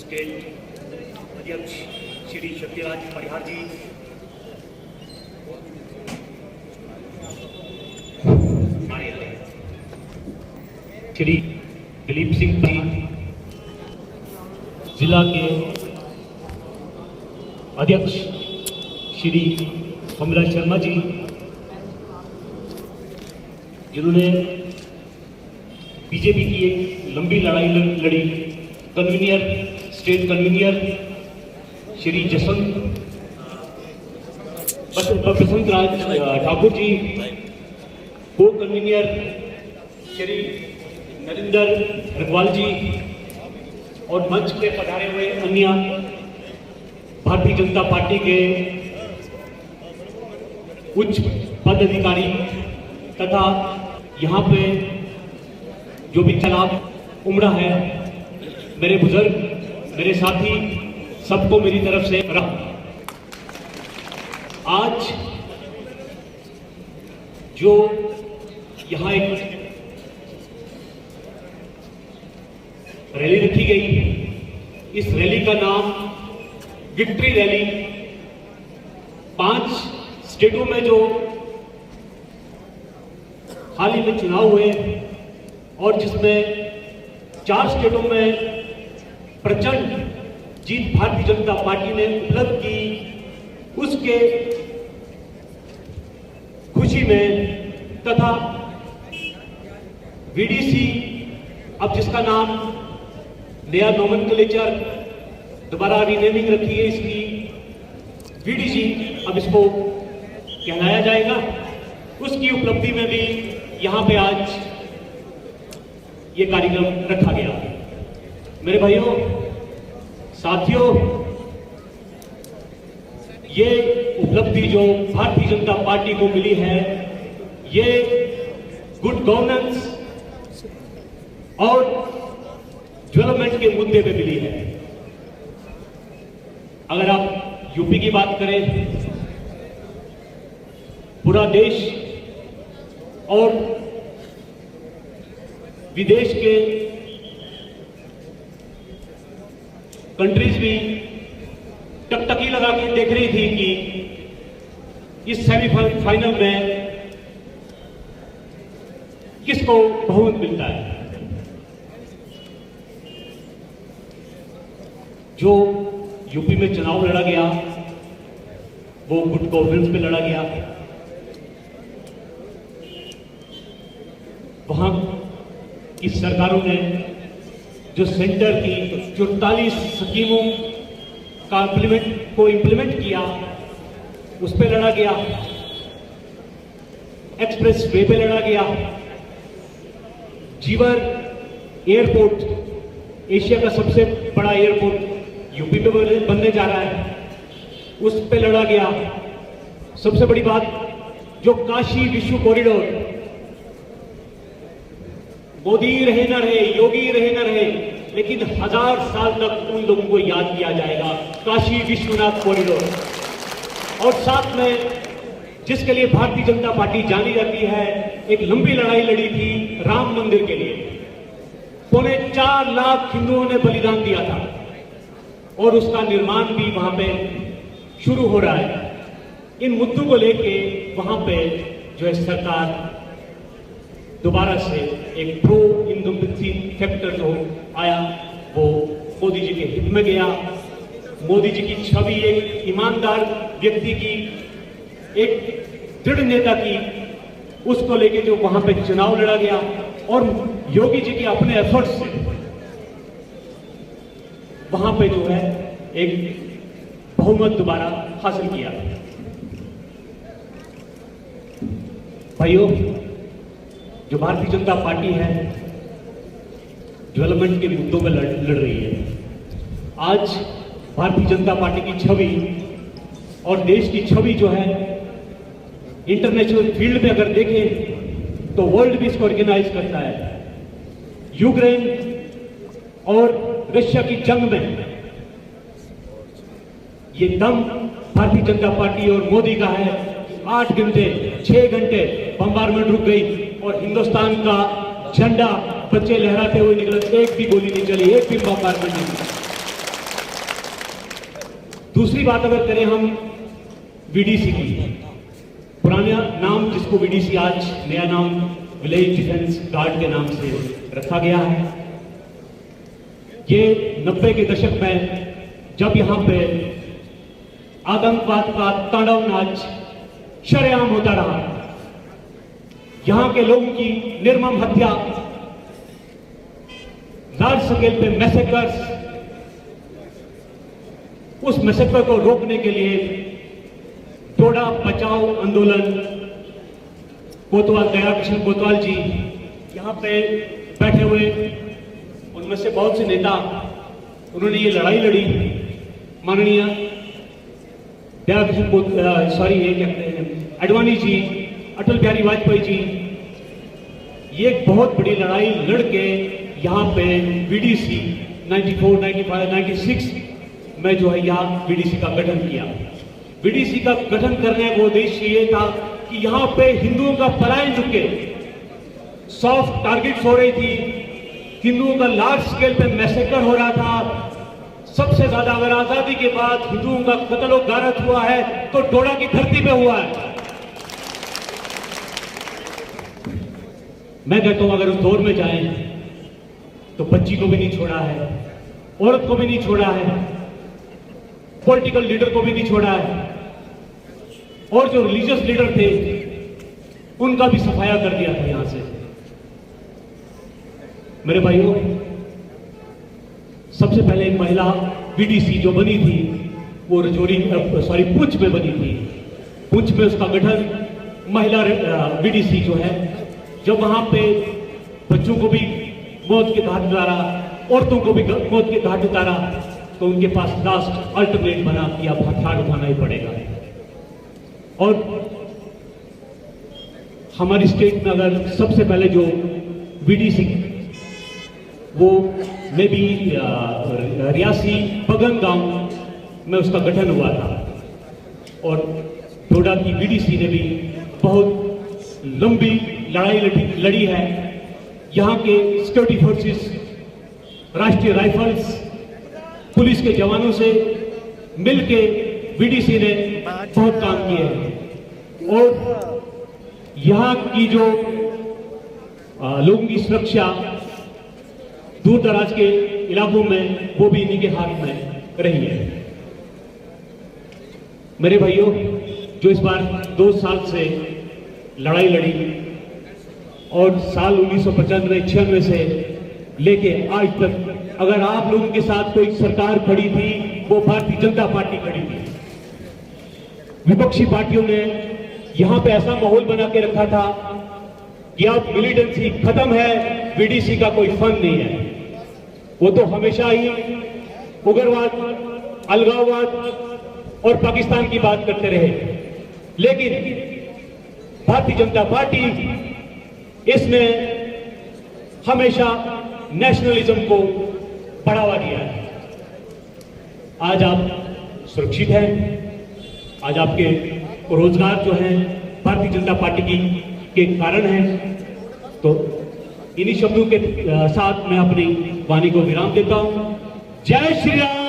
State अध्यक्ष श्री शक्तिराज परिहार जी, श्री दिलीप सिंह जी, जिला के अध्यक्ष श्री कमला शर्मा जी, जिन्होंने बीजेपी की एक लंबी लड़ाई लड़ी, कन्वीनियर, स्टेट कन्वीनियर श्री बसंत राज ठाकुर जी, को कन्वीनियर श्री नरेंद्र रघवाल जी और मंच पे पधारे हुए अन्य भारतीय जनता पार्टी के उच्च पद अधिकारी तथा यहाँ पे जो भी चुनाव उमड़ा है, मेरे बुजुर्ग, मेरे साथी, सबको मेरी तरफ से आज जो यहाँ एक रैली रखी गई, इस रैली का नाम विक्ट्री रैली, 5 स्टेटों में जो हाल ही में चुनाव हुए और जिसमें 4 स्टेटों में प्रचंड जीत भारतीय जनता पार्टी ने उपलब्ध की, उसके खुशी में तथा वीडीसी, अब जिसका नाम नया नोमेनक्लेचर दोबारा रीनेमिंग रखी है इसकी, वीडीसी अब इसको कहलाया जाएगा, उसकी उपलब्धि में भी यहाँ पे आज ये कार्यक्रम रखा गया। मेरे भाइयों, साथियों, ये उपलब्धि जो भारतीय जनता पार्टी को मिली है, ये गुड गवर्नेंस और डेवलपमेंट के मुद्दे पे मिली है। अगर आप यूपी की बात करें, पूरा देश और विदेश के कंट्रीज भी टकटकी लगा के देख रही थी कि इस सेमीफाइनल में किसको बहुमत मिलता है। जो यूपी में चुनाव लड़ा गया वो गुड गवर्नेंस पे लड़ा गया। वहां की सरकारों ने जो सेंटर की 44 स्कीमों का इम्प्लीमेंट किया, उस पे लड़ा गया। एक्सप्रेस वे पे लड़ा गया। जीवर एयरपोर्ट, एशिया का सबसे बड़ा एयरपोर्ट यूपी पे बनने जा रहा है, उस पे लड़ा गया। सबसे बड़ी बात, जो काशी विश्व कॉरिडोर, मोदी रहे न रहे, योगी रहे न रहे, लेकिन 1000 साल तक उन लोगों को याद किया जाएगा, काशी विश्वनाथ कॉरिडोर। और साथ में जिसके लिए भारतीय जनता पार्टी जानी जाती है, एक लंबी लड़ाई लड़ी थी राम मंदिर के लिए। 4.25 लाख हिंदुओं ने बलिदान दिया था और उसका निर्माण भी वहां पे शुरू हो रहा है। इन मुद्दों को लेके वहां पे जो है सरकार दोबारा से एक प्रो इंकम्बेंसी फैक्टर जो आया, वो मोदी जी के हित में गया। मोदी जी की छवि एक ईमानदार व्यक्ति की, एक दृढ़ नेता की, उसको लेके जो वहां पे चुनाव लड़ा गया और योगी जी के अपने एफर्ट्स से वहां पे जो है एक बहुमत दोबारा हासिल किया। भाइयों, जो भारतीय जनता पार्टी है, डेवलपमेंट के मुद्दों पर लड़ रही है। आज भारतीय जनता पार्टी की छवि और देश की छवि जो है, इंटरनेशनल फील्ड पे अगर देखें तो वर्ल्ड भी इसको ऑर्गेनाइज करता है। यूक्रेन और रशिया की जंग में ये दम भारतीय जनता पार्टी और मोदी का है। 8 घंटे 6 घंटे बम्बारमेंट रुक गई और हिंदुस्तान का झंडा बच्चे लहराते हुए निकले, एक भी गोली नहीं चली, एक भी बम्बारमेंट नहीं। दूसरी बात अगर करें हम वीडीसी की, पुराना नाम जिसको वीडीसी आज नया नाम विलेज डिफेंस गार्ड के नाम से रखा गया है। ये 90 के दशक में जब यहां पे आतंकवाद का तांडव नाच शरेआम होता रहा, यहां के लोगों की निर्मम हत्या, लार्ज स्केल पे मैसेकर्स, उस मैसेकर को रोकने के लिए थोड़ा बचाओ आंदोलन, कोतवाल दयाकृष्ण कोतवाल जी यहां पे बैठे हुए, उनमें से बहुत से नेता उन्होंने ये लड़ाई लड़ी। माननीय दयाकृष्ण सॉरी ये क्या कहते हैं, आडवाणी जी, अटल बिहारी वाजपेयी जी, ये एक बहुत बड़ी लड़ाई लड़के यहाँ पे वीडीसी 94, 95, 96 में जो है यहाँ वीडीसी का गठन किया। वीडीसी का गठन करने का उद्देश्य ये था कि यहाँ पे हिंदुओं का पलायन रुके, सॉफ्ट टारगेट्स हो रही थी, हिंदुओं का लार्ज स्केल पे मैसेकर हो रहा था। सबसे ज्यादा अगर आजादी के बाद हिंदुओं का कत्ल और गारत हुआ है तो डोडा की धरती पे हुआ है। मैं कहता हूं अगर उस दौर में जाएं तो बच्ची को भी नहीं छोड़ा है, औरत को भी नहीं छोड़ा है, पॉलिटिकल लीडर को भी नहीं छोड़ा है, और जो रिलीजियस लीडर थे उनका भी सफाया कर दिया था यहां से। मेरे भाइयों, सबसे पहले एक महिला वीडीसी जो बनी थी वो पुंछ में बनी थी। पुंछ में उसका गठन महिला वीडीसी जो है, जब वहां पे बच्चों को भी मौत के घाट उतारा, औरतों को भी मौत के घाट उतारा, तो उनके पास लास्ट अल्टरनेट बना कि अब हथियार उठाना ही पड़ेगा। और हमारी स्टेट में अगर सबसे पहले जो वीडीसी वो मे बी रियासी बगन गांव में उसका गठन हुआ था, और डोडा की वीडीसी ने भी बहुत लंबी लड़ाई लड़ी है। यहाँ के सिक्योरिटी फोर्सेस, राष्ट्रीय राइफल्स, पुलिस के जवानों से मिलके वीडीसी ने बहुत काम किए हैं, और यहाँ की जो लोगों की सुरक्षा दूर दराज के इलाकों में वो भी इन्हीं के हाथ में रही है। मेरे भाइयों, जो इस बार 2 साल से लड़ाई लड़ी और साल 1995-96 से लेके आज तक अगर आप लोगों के साथ कोई सरकार खड़ी थी वो भारतीय जनता पार्टी खड़ी थी। विपक्षी पार्टियों ने यहां पे ऐसा माहौल बना के रखा था कि अब मिलिटेंसी खत्म है, वीडीसी का कोई फन नहीं है। वो तो हमेशा ही उग्रवाद, अलगाववाद और पाकिस्तान की बात करते रहे, लेकिन भारतीय जनता पार्टी इसने हमेशा नेशनलिज्म को बढ़ावा दिया है। आज आप सुरक्षित हैं, आज आपके रोजगार जो है भारतीय जनता पार्टी के कारण है। तो इन्हीं शब्दों के साथ मैं अपनी वाणी को विराम देता हूं। जय श्री राम।